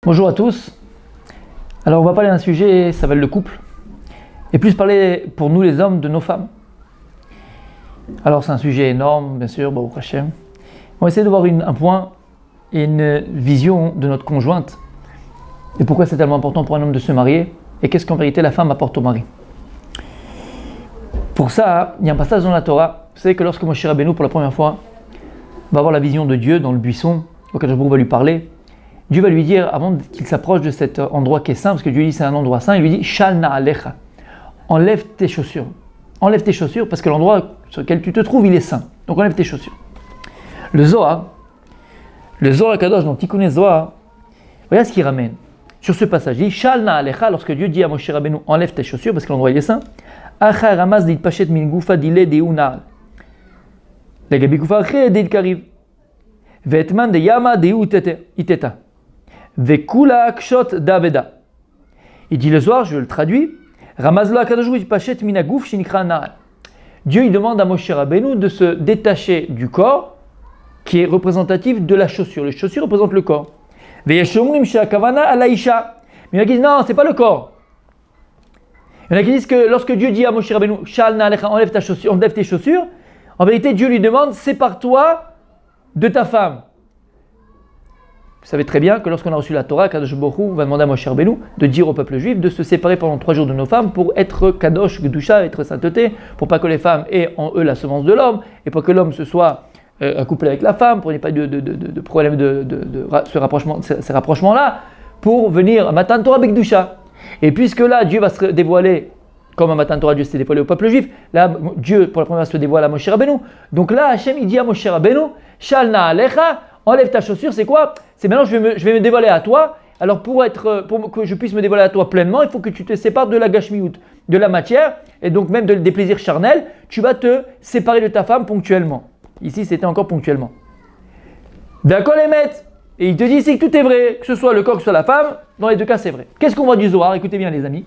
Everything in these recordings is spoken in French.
Bonjour à tous. Alors on va parler d'un sujet, ça va être le couple. Et plus parler pour nous les hommes de nos femmes. Alors c'est un sujet énorme, bien sûr, Baruch Hashem. On va essayer de voir un point et une vision de notre conjointe. Et pourquoi c'est tellement important pour un homme de se marier. Et qu'est-ce qu'en vérité la femme apporte au mari. Pour ça, il y a un passage dans la Torah. Vous savez que lorsque Moshe Rabbeinu pour la première fois va avoir la vision de Dieu dans le buisson, auquel Baruch va lui parler, Dieu va lui dire, avant qu'il s'approche de cet endroit qui est saint, parce que Dieu dit c'est un endroit saint, il lui dit Shal na'alecha, enlève tes chaussures. Enlève tes chaussures parce que l'endroit sur lequel tu te trouves, il est saint. Donc enlève tes chaussures. Le Zohar Kadosh, donc Tikkun Zohar, regarde ce qu'il ramène. Sur ce passage, il dit Shal na'alecha, lorsque Dieu dit à Moshe Rabbeinu, enlève tes chaussures parce que l'endroit il est saint. Acha ramaz dit pachet min gufa dile de unal. La gabi gufa ache dit kariv. Vetman de yama de iteta. Vekula kshot daveda. Il dit le soir, je le traduis. Ramazlo akadosh pachet minagouf shinikra na'al. Dieu il demande à Moshe Rabbeinu de se détacher du corps qui est représentatif de la chaussure. Les chaussures représentent le corps. Veyeshomrim she'akavana alaisha. Mais il y en a qui disent non, c'est pas le corps. Il y en a qui disent que lorsque Dieu dit à Moshe Rabbeinu, Shal na'alecha, enlève tes chaussures, en vérité Dieu lui demande, sépare-toi de ta femme. Vous savez très bien que lorsqu'on a reçu la Torah, Kadosh Baruch Hu va demander à Moshe Rabbeinu de dire au peuple juif de se séparer pendant 3 jours de nos femmes pour être Kadosh, Gedusha, être sainteté, pour pas que les femmes aient en eux la semence de l'homme, et pour que l'homme se soit couplé avec la femme, pour qu'il n'y ait pas de problème de ces rapprochements-là, pour venir à Matan Torah Begdusha. Et puisque là, Dieu va se dévoiler, comme à Matan Torah, Dieu s'est dévoilé au peuple juif, là, Dieu, pour la première fois, se dévoile à Moshe Rabbeinu. Donc là, Hachem, il dit à Moshe Rabbeinu, Shal na'alecha, enlève ta chaussure, c'est quoi? C'est maintenant je vais me dévoiler à toi. Alors pour que je puisse me dévoiler à toi pleinement, il faut que tu te sépares de la gashmiout, de la matière, et donc même des plaisirs charnels, tu vas te séparer de ta femme ponctuellement. Ici, c'était encore ponctuellement. D'accord les maîtres? Et il te dit ici que tout est vrai, que ce soit le corps, que ce soit la femme, dans les deux cas c'est vrai. Qu'est-ce qu'on voit du Zohar? Écoutez bien les amis.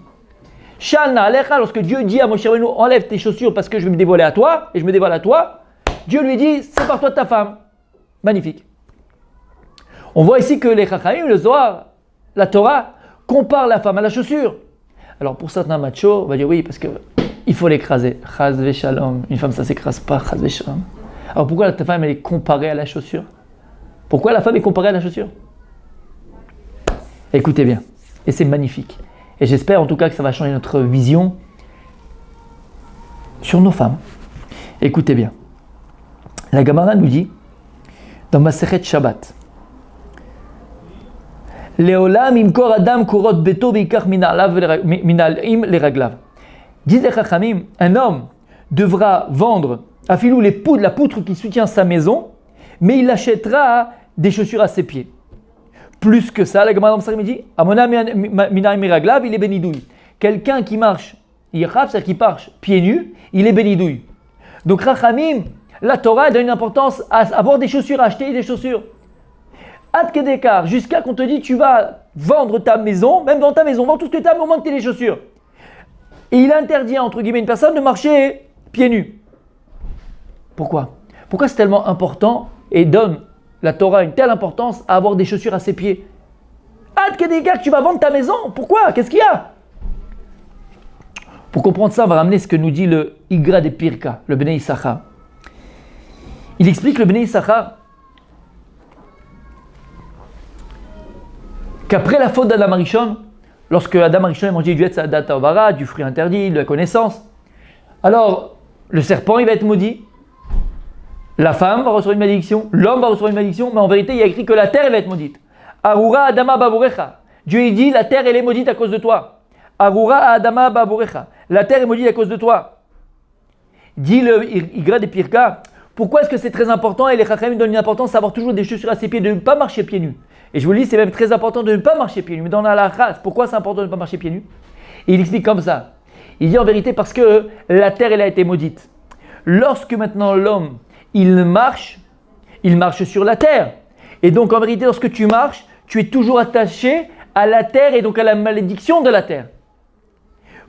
Shal na'alecha, lorsque Dieu dit à Moshe Rabbeinu, enlève tes chaussures parce que je vais me dévoiler à toi, et je me dévoile à toi, Dieu lui dit, sépare-toi de ta femme. Magnifique. On voit ici que les Chachamim, le Zohar, la Torah, comparent la femme à la chaussure. Alors pour certains machos, on va dire oui, parce qu'il faut l'écraser. Chaz v'shalom. Une femme, ça ne s'écrase pas, chaz v'shalom. Alors pourquoi la femme, elle est comparée à la chaussure? Pourquoi la femme est comparée à la chaussure? Écoutez bien, et c'est magnifique. Et j'espère en tout cas que ça va changer notre vision sur nos femmes. Écoutez bien. La Gemara nous dit, dans Masechet Shabbat, Leolam imkor adam kurot beto beikach minal'im leraglav. Disent les Chachamim, un homme devra vendre à filou la poutre qui soutient sa maison, mais il achètera des chaussures à ses pieds. Plus que ça, la Gemara me dit, amona minal'im leraglav, il est bénidouille. Quelqu'un qui marche, c'est-à-dire qui marche pieds nus, il est bénidouille. Donc Chachamim, la Torah donne une importance à avoir des chaussures, à acheter des chaussures. Ad kedekar, jusqu'à qu'on te dit tu vas vendre ta maison, même dans ta maison, vends tout ce que tu as, mais au moins que tu aies les chaussures. Et il interdit entre guillemets une personne de marcher pieds nus. Pourquoi? Pourquoi c'est tellement important et donne la Torah une telle importance à avoir des chaussures à ses pieds? Ad kedekar, tu vas vendre ta maison, pourquoi? Qu'est-ce qu'il y a? Pour comprendre ça, on va ramener ce que nous dit le Igra de Pirka, le Bnei Issachar. Il explique le Bnei Issachar qu'après la faute d'Adam Arishon, lorsque Adam Arishon a mangé du Etz Hadat Ha'avara, du fruit interdit, de la connaissance, alors le serpent il va être maudit, la femme va recevoir une malédiction, l'homme va recevoir une malédiction, mais en vérité il y a écrit que la terre elle va être maudite. Arura Adama Baburecha. Dieu il dit la terre elle est maudite à cause de toi. Arura Adama Baburecha. La terre est maudite à cause de toi. Dit le Igra de Pirka. Pourquoi est-ce que c'est très important et les Chachamim donnent une importance à avoir toujours des chaussures à ses pieds, de ne pas marcher pieds nus? Et je vous le dis, c'est même très important de ne pas marcher pieds nus. Mais dans la halakha, pourquoi c'est important de ne pas marcher pieds nus? Et il explique comme ça. Il dit en vérité parce que la terre, elle a été maudite. Lorsque maintenant l'homme, il marche sur la terre. Et donc en vérité, lorsque tu marches, tu es toujours attaché à la terre et donc à la malédiction de la terre.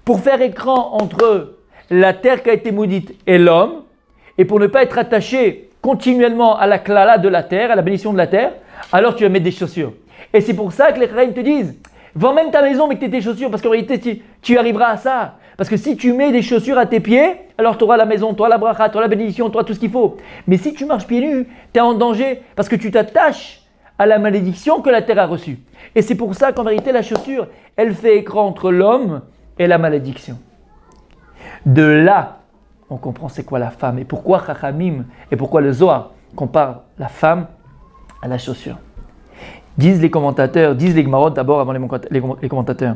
Pour faire écran entre la terre qui a été maudite et l'homme, et pour ne pas être attaché continuellement à la klala de la terre, à la bénédiction de la terre, alors tu vas mettre des chaussures. Et c'est pour ça que les Chachamim te disent, vends même ta maison mais que tu aies tes chaussures, parce qu'en réalité tu arriveras à ça. Parce que si tu mets des chaussures à tes pieds, alors tu auras la maison, tu auras la bracha, tu auras la bénédiction, tu auras tout ce qu'il faut. Mais si tu marches pieds nus, tu es en danger parce que tu t'attaches à la malédiction que la terre a reçue. Et c'est pour ça qu'en vérité la chaussure, elle fait écran entre l'homme et la malédiction. De là, on comprend c'est quoi la femme et pourquoi Chachamim et pourquoi le Zohar compare la femme à la chaussure. Disent les commentateurs, disent les Gemarot d'abord avant les commentateurs.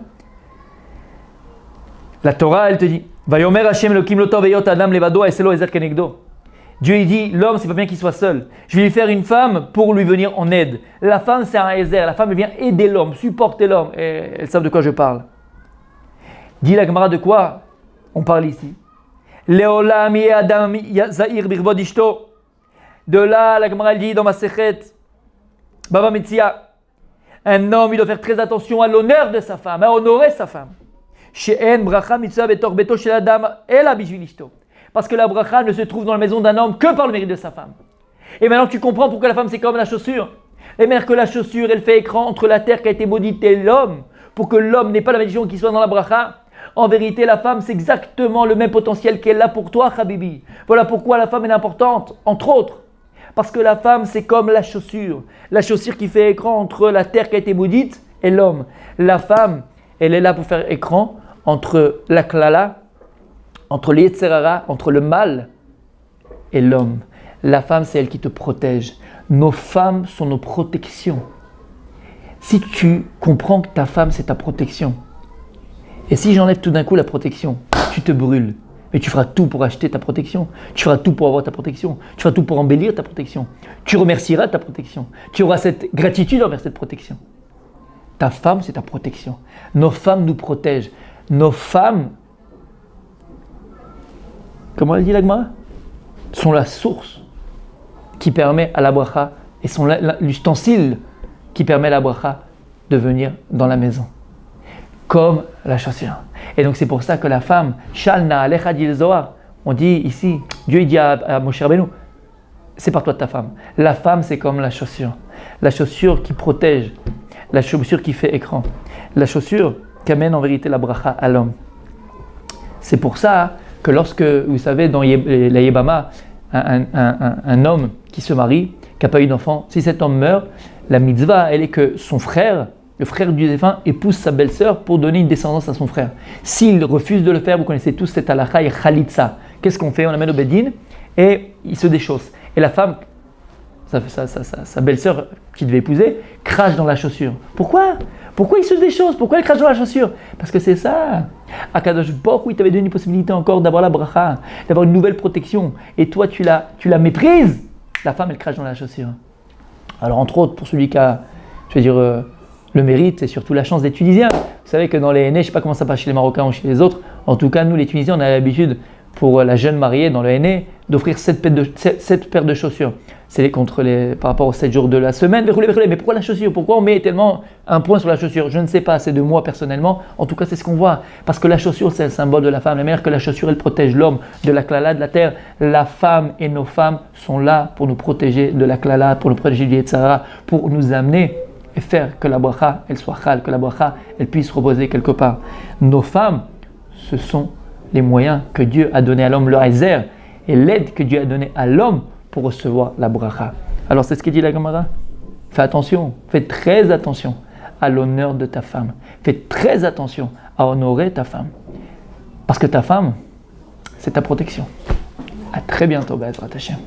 La Torah, elle te dit, Vayomer Hashem Elokim lo tov heyot adam levado eselo ezer kenegdo. Dieu il dit, l'homme c'est pas bien qu'il soit seul. Je vais lui faire une femme pour lui venir en aide. La femme c'est un ezer, la femme elle vient aider l'homme, supporter l'homme. Et elles savent de quoi je parle. Dit la Gemara de quoi on parle ici. Leolam ye adam zahir birvod ishto. De là, la Gemara elle dit dans ma sechet, Baba Metzia, un homme il doit faire très attention à l'honneur de sa femme, à honorer sa femme. She'en bracha mitzvah betor beto shel adam ela bishvil ishto. Parce que la bracha ne se trouve dans la maison d'un homme que par le mérite de sa femme. Et maintenant tu comprends pourquoi la femme c'est comme la chaussure. Et même que la chaussure elle fait écran entre la terre qui a été maudite et l'homme, pour que l'homme n'ait pas la malédiction qui soit dans la bracha. En vérité la femme c'est exactement le même potentiel qu'elle a pour toi Habibi. Voilà pourquoi la femme est importante, entre autres. Parce que la femme c'est comme la chaussure qui fait écran entre la terre qui a été maudite et l'homme. La femme elle est là pour faire écran entre la klala, entre les yetzerara, entre le mal et l'homme. La femme, c'est elle qui te protège. Nos femmes sont nos protections. Si tu comprends que ta femme, c'est ta protection, et si j'enlève tout d'un coup la protection, tu te brûles. Mais tu feras tout pour acheter ta protection. Tu feras tout pour avoir ta protection. Tu feras tout pour embellir ta protection. Tu remercieras ta protection. Tu auras cette gratitude envers cette protection. Ta femme, c'est ta protection. Nos femmes nous protègent. Nos femmes, comment elle dit la Gemara, sont la source qui permet à la bracha et sont l'ustensile qui permet à la bracha de venir dans la maison. Comme la chaussure. Et donc c'est pour ça que la femme, Shalna alecha dit le Zohar, on dit ici, Dieu il dit à Moshe Rabbeinu, sépare-toi de ta femme. La femme c'est comme la chaussure qui protège, la chaussure qui fait écran, la chaussure qui amène en vérité la bracha à l'homme. C'est pour ça que lorsque, vous savez, dans la Yébama, un homme qui se marie, qui n'a pas eu d'enfant, si cet homme meurt, la mitzvah, elle est que son frère, le frère du défunt, épouse sa belle-sœur pour donner une descendance à son frère. S'il refuse de le faire, vous connaissez tous cette halakha et khalitsa. Qu'est-ce qu'on fait? On l'amène au Bedin et il se déchausse. Et la femme, sa belle-sœur qui devait épouser, crache dans la chaussure. Pourquoi il se déchausse? Pourquoi elle crache dans la chaussure? Parce que c'est ça. Akadosh Baruch Hu, il t'avait donné une possibilité encore d'avoir la bracha, d'avoir une nouvelle protection. Et toi, tu la méprises. La femme, elle crache dans la chaussure. Alors, entre autres, pour celui qui a, le mérite et surtout la chance d'être tunisien. Vous savez que dans les aînés, je ne sais pas comment ça passe chez les Marocains ou chez les autres. En tout cas, nous, les Tunisiens, on a l'habitude, pour la jeune mariée dans le aîné, d'offrir 7 paires de chaussures. C'est par rapport aux 7 jours de la semaine. Mais pourquoi la chaussure? Pourquoi on met tellement un point sur la chaussure? Je ne sais pas, c'est de moi personnellement. En tout cas, c'est ce qu'on voit. Parce que la chaussure, c'est le symbole de la femme. La manière que la chaussure, elle protège l'homme de la klala, de la terre. La femme et nos femmes sont là pour nous protéger de la klala, pour nous protéger du yetzara, pour nous amener et faire que la bracha, elle soit chal, que la bracha, elle puisse reposer quelque part. Nos femmes, ce sont les moyens que Dieu a donné à l'homme, le Ezer, et l'aide que Dieu a donnée à l'homme pour recevoir la bracha. Alors c'est ce que dit la Gemara. Fais attention, fais très attention à l'honneur de ta femme. Fais très attention à honorer ta femme. Parce que ta femme, c'est ta protection. À très bientôt, Be'ezrat Hashem.